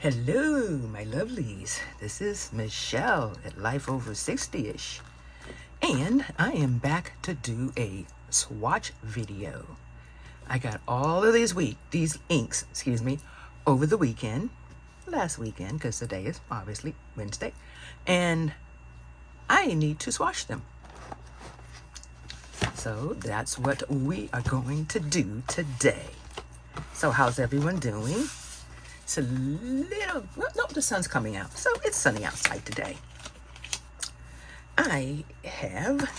Hello, my lovelies. This is Michelle at Life Over 60ish. And I am back to do a swatch video. I got all of these inks, over the weekend, last weekend, because today is obviously Wednesday, and I need to swatch them. So that's what we are going to do today. So how's everyone doing? It's a little, no, the sun's coming out, so it's sunny outside today. I have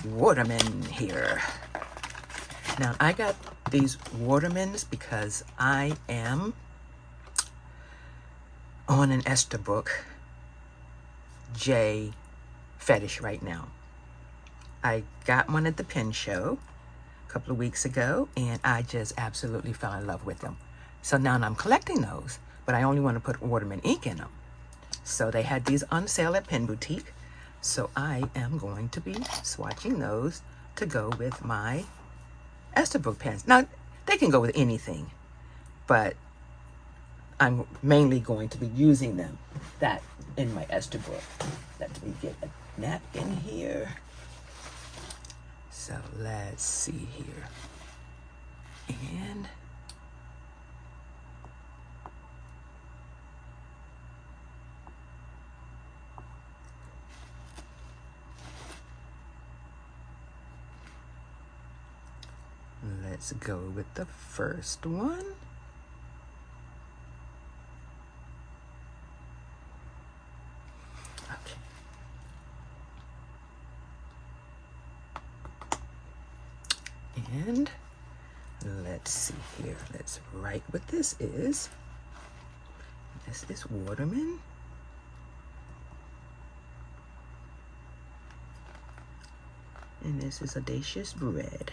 Waterman here. Now, I got these Watermans because I am on an Esterbrook J fetish right now. I got one at the pen show a couple of weeks ago, and I just absolutely fell in love with them. So now I'm collecting those, but I only want to put Waterman ink in them. So they had these on sale at Pen Boutique. So I am going to be swatching those to go with my Esterbrook pens. Now, they can go with anything, but I'm mainly going to be using that in my Esterbrook. Let me get a napkin here. So let's see here. And let's go with the first one. Okay. And let's see here. Let's write what this is. This is Waterman. And this is Audacious Bread.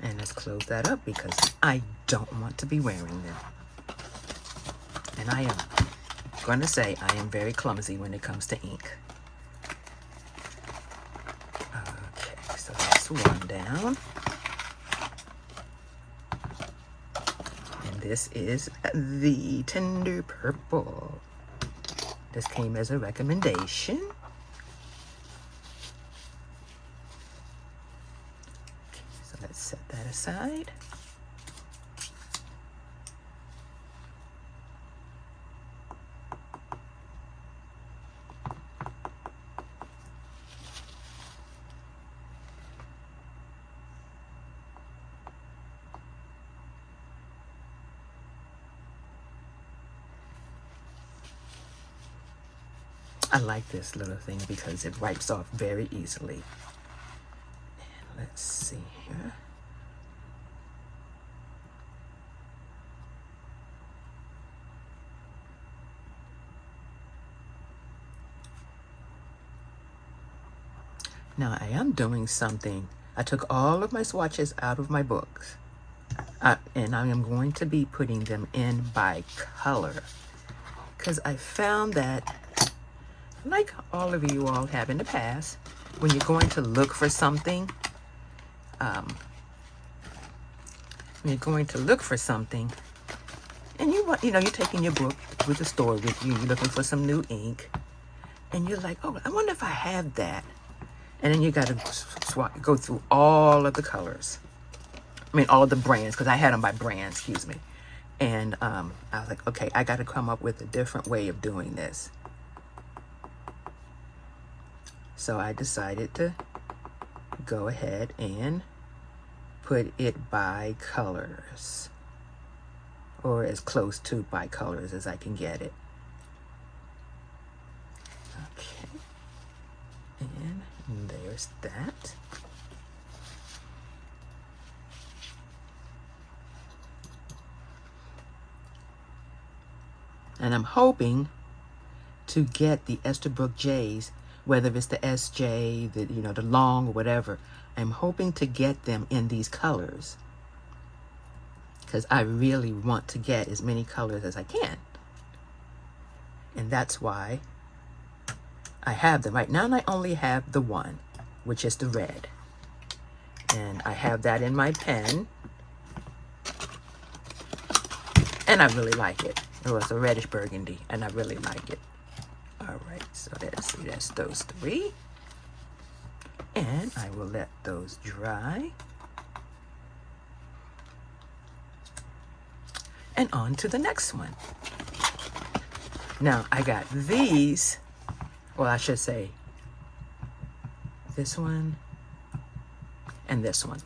And let's close that up because I don't want to be wearing them. And I am going to say I am very clumsy when it comes to ink. Okay, so that's one down. And this is the Tender Purple. This came as a recommendation. Let's set that aside. I like this little thing because it wipes off very easily. And let's see here. Now I am doing something. I took all of my swatches out of my books, and I am going to be putting them in by color, because I found that, like all of you all have in the past, when you're going to look for something, and you want, you're taking your book with the store with you, you're looking for some new ink, and you're like, oh, I wonder if I have that. And then you got to go through all of the colors. I mean, all of the brands, because I had them by brand, excuse me. And I was like, okay, I got to come up with a different way of doing this. So I decided to go ahead and put it by colors, or as close to by colors as I can get it. Okay. And there's that. And I'm hoping to get the Esterbrook J's, whether it's the SJ, the long or whatever. I'm hoping to get them in these colors because I really want to get as many colors as I can And that's why I have them. Right now I only have the one, which is the red. And I have that in my pen. And I really like it. It was a reddish burgundy, and I really like it. All right, so let's see, that's those three. And I will let those dry. And on to the next one. Now, I got these, well, I should say this one and this one.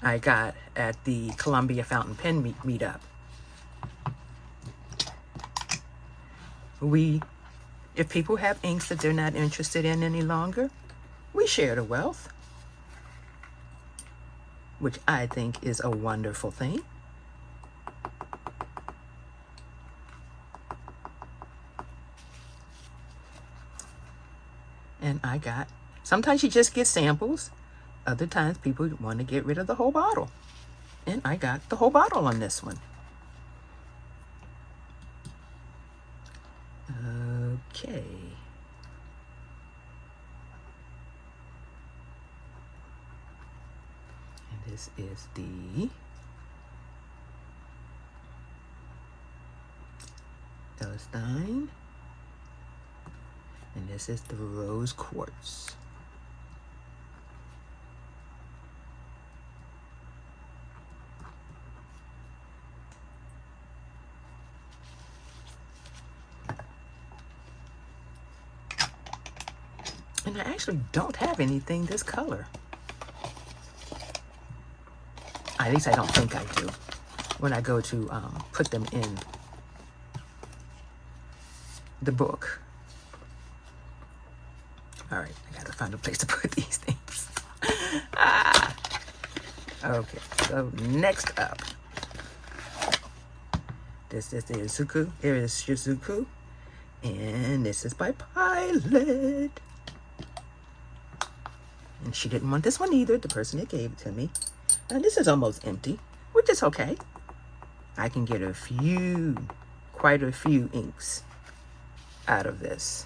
I got at the Columbia Fountain Pen meetup. If people have inks that they're not interested in any longer, we share the wealth, which I think is a wonderful thing. And I got, sometimes you just get samples. Other times people want to get rid of the whole bottle. And I got the whole bottle on this one. Okay. And this is the Celestine. And this is the Rose Quartz. And I actually don't have anything this color. At least I don't think I do. When I go to put them in the book. All right, I gotta find a place to put these things. Okay, so next up. This is the Izuku. Here is Shizuku. And this is by Pilot. And she didn't want this one either, the person that gave it to me. And this is almost empty, which is okay. I can get quite a few inks out of this.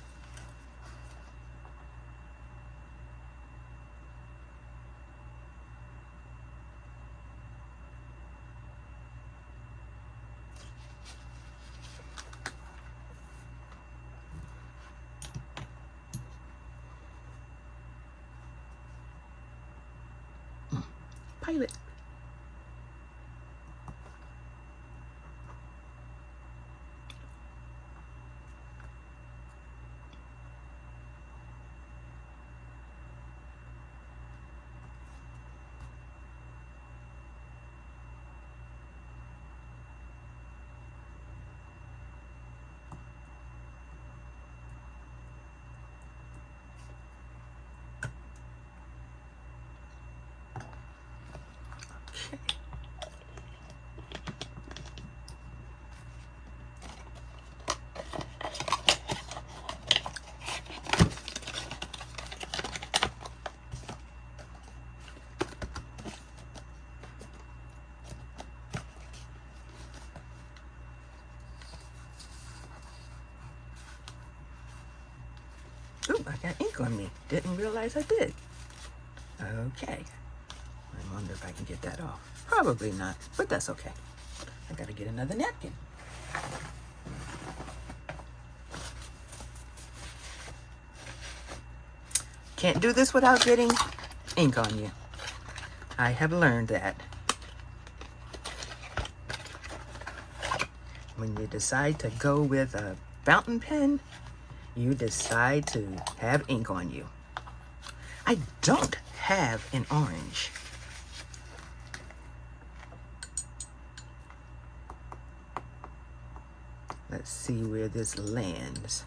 Pilot. Ooh, I got ink on me. Didn't realize I did. Okay. I wonder if I can get that off. Probably not, but that's okay. I gotta get another napkin. Can't do this without getting ink on you. I have learned that. When you decide to go with a fountain pen, you decide to have ink on you. I don't have an orange. Let's see where this lands.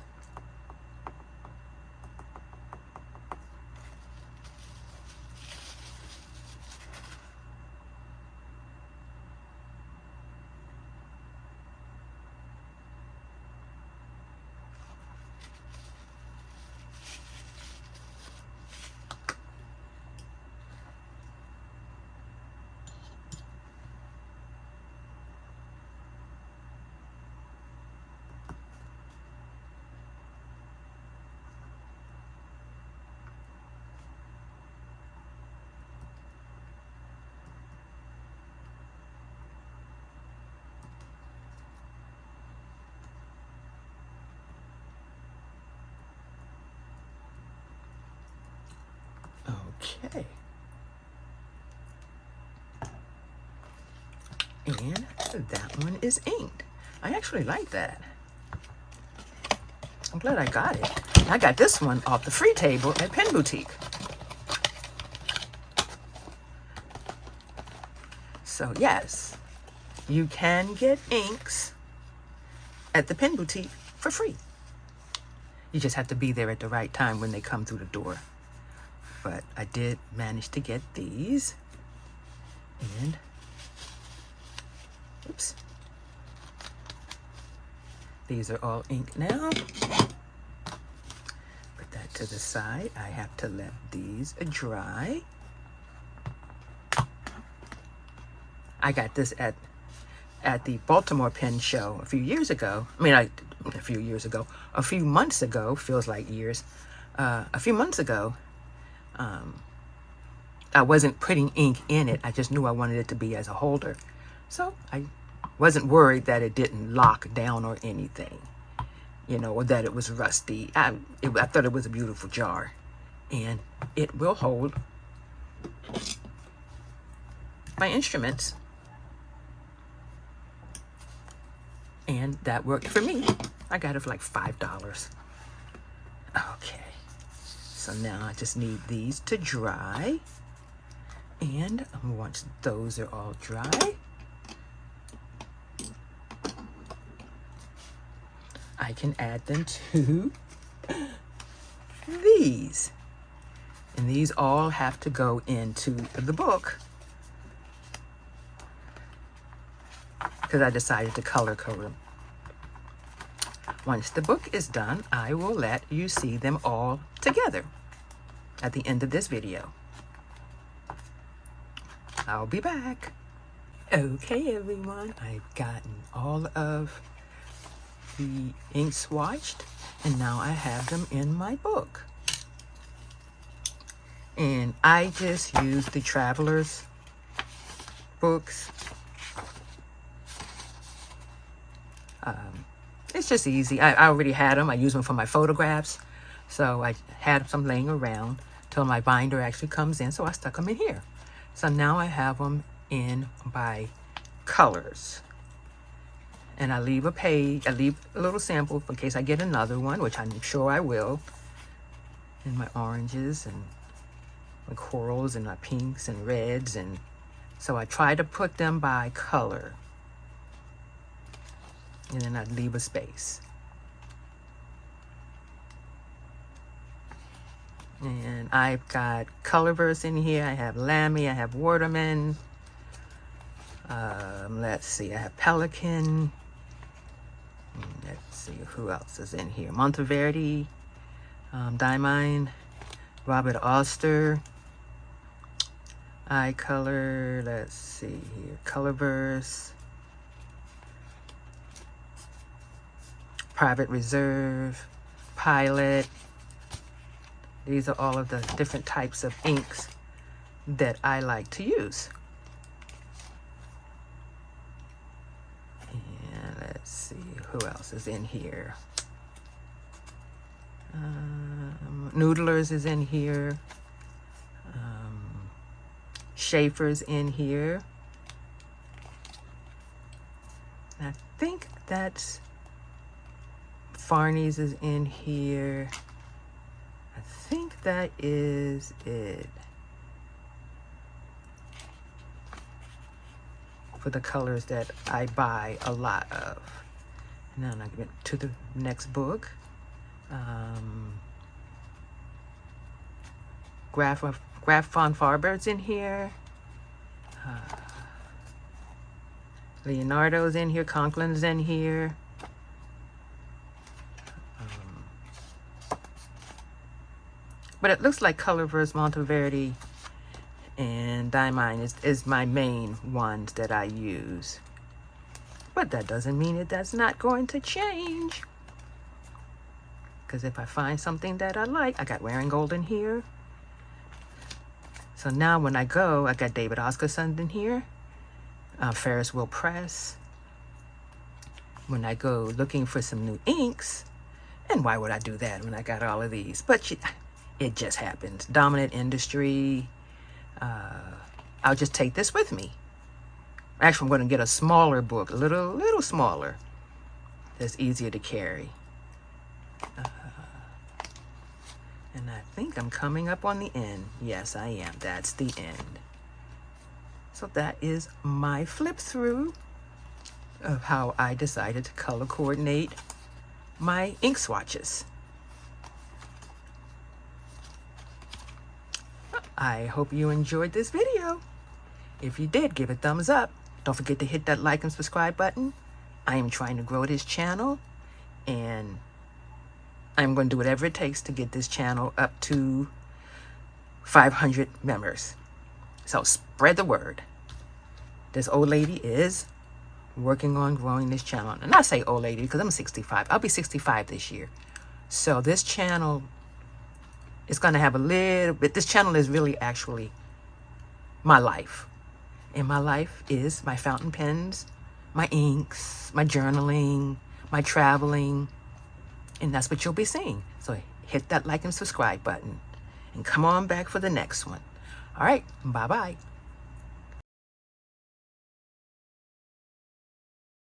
Okay. And that one is inked. I actually like that. I'm glad I got it. I got this one off the free table at Pen Boutique. So yes, you can get inks at the Pen Boutique for free. You just have to be there at the right time when they come through the door. But I did manage to get these. And, oops. These are all inked now. Put that to the side. I have to let these dry. I got this at the Baltimore Pen Show a few years ago. A few months ago, feels like years. A few months ago, I wasn't putting ink in it. I just knew I wanted it to be as a holder. So I wasn't worried that it didn't lock down or anything, or that it was rusty. I thought it was a beautiful jar, and it will hold my instruments. And that worked for me. I got it for like $5. Okay. So now I just need these to dry. And once those are all dry, I can add them to these. And these all have to go into the book, because I decided to color code them. Once the book is done, I will let you see them all together at the end of this video. I'll be back. Okay, everyone, I've gotten all of the ink swatched, and now I have them in my book. And I just use the Traveler's books. It's just easy. I already had them. I use them for my photographs. So I had some laying around till my binder actually comes in. So I stuck them in here. So now I have them in by colors. And I leave a page, I leave a little sample in case I get another one, which I'm sure I will. In my oranges and my corals and my pinks and reds. And so I try to put them by color. And then I'd leave a space. And I've got Colorverse in here. I have Lamy. I have Waterman. Let's see. I have Pelican. Let's see who else is in here. Monteverdi, Diamine, Robert Oster, iColor. Let's see here. Colorverse. Private Reserve, Pilot. These are all of the different types of inks that I like to use. And let's see, who else is in here? Noodlers is in here. Schaefer's in here. I think that's Farney's is in here. I think that is it for the colors that I buy a lot of. Now I get to the next book. Graf von Farber's in here. Leonardo's in here. Conklin's in here. But it looks like Colorverse, Monteverdi, and Diamine is my main ones that I use. But that doesn't mean that's not going to change. Because if I find something that I like, I got Wearing Gold in here. So now when I go, I got David Oscarson in here. Ferris Wheel Press. When I go looking for some new inks, and why would I do that when I got all of these? But It just happens. Dominant industry. I'll just take this with me. Actually, I'm going to get a smaller book, a little smaller. That's easier to carry. And I think I'm coming up on the end. Yes, I am. That's the end. So that is my flip through of how I decided to color coordinate my ink swatches. I hope you enjoyed this video. If you did, give it a thumbs up. Don't forget to hit that like and subscribe button. I am trying to grow this channel, and I'm going to do whatever it takes to get this channel up to 500 members. So spread the word. This old lady is working on growing this channel. And I say old lady because I'm 65. I'll be 65 this year. So this channel is going to have a little bit. This channel is really actually my life. And my life is my fountain pens, my inks, my journaling, my traveling. And that's what you'll be seeing. So hit that like and subscribe button. And come on back for the next one. All right. Bye-bye.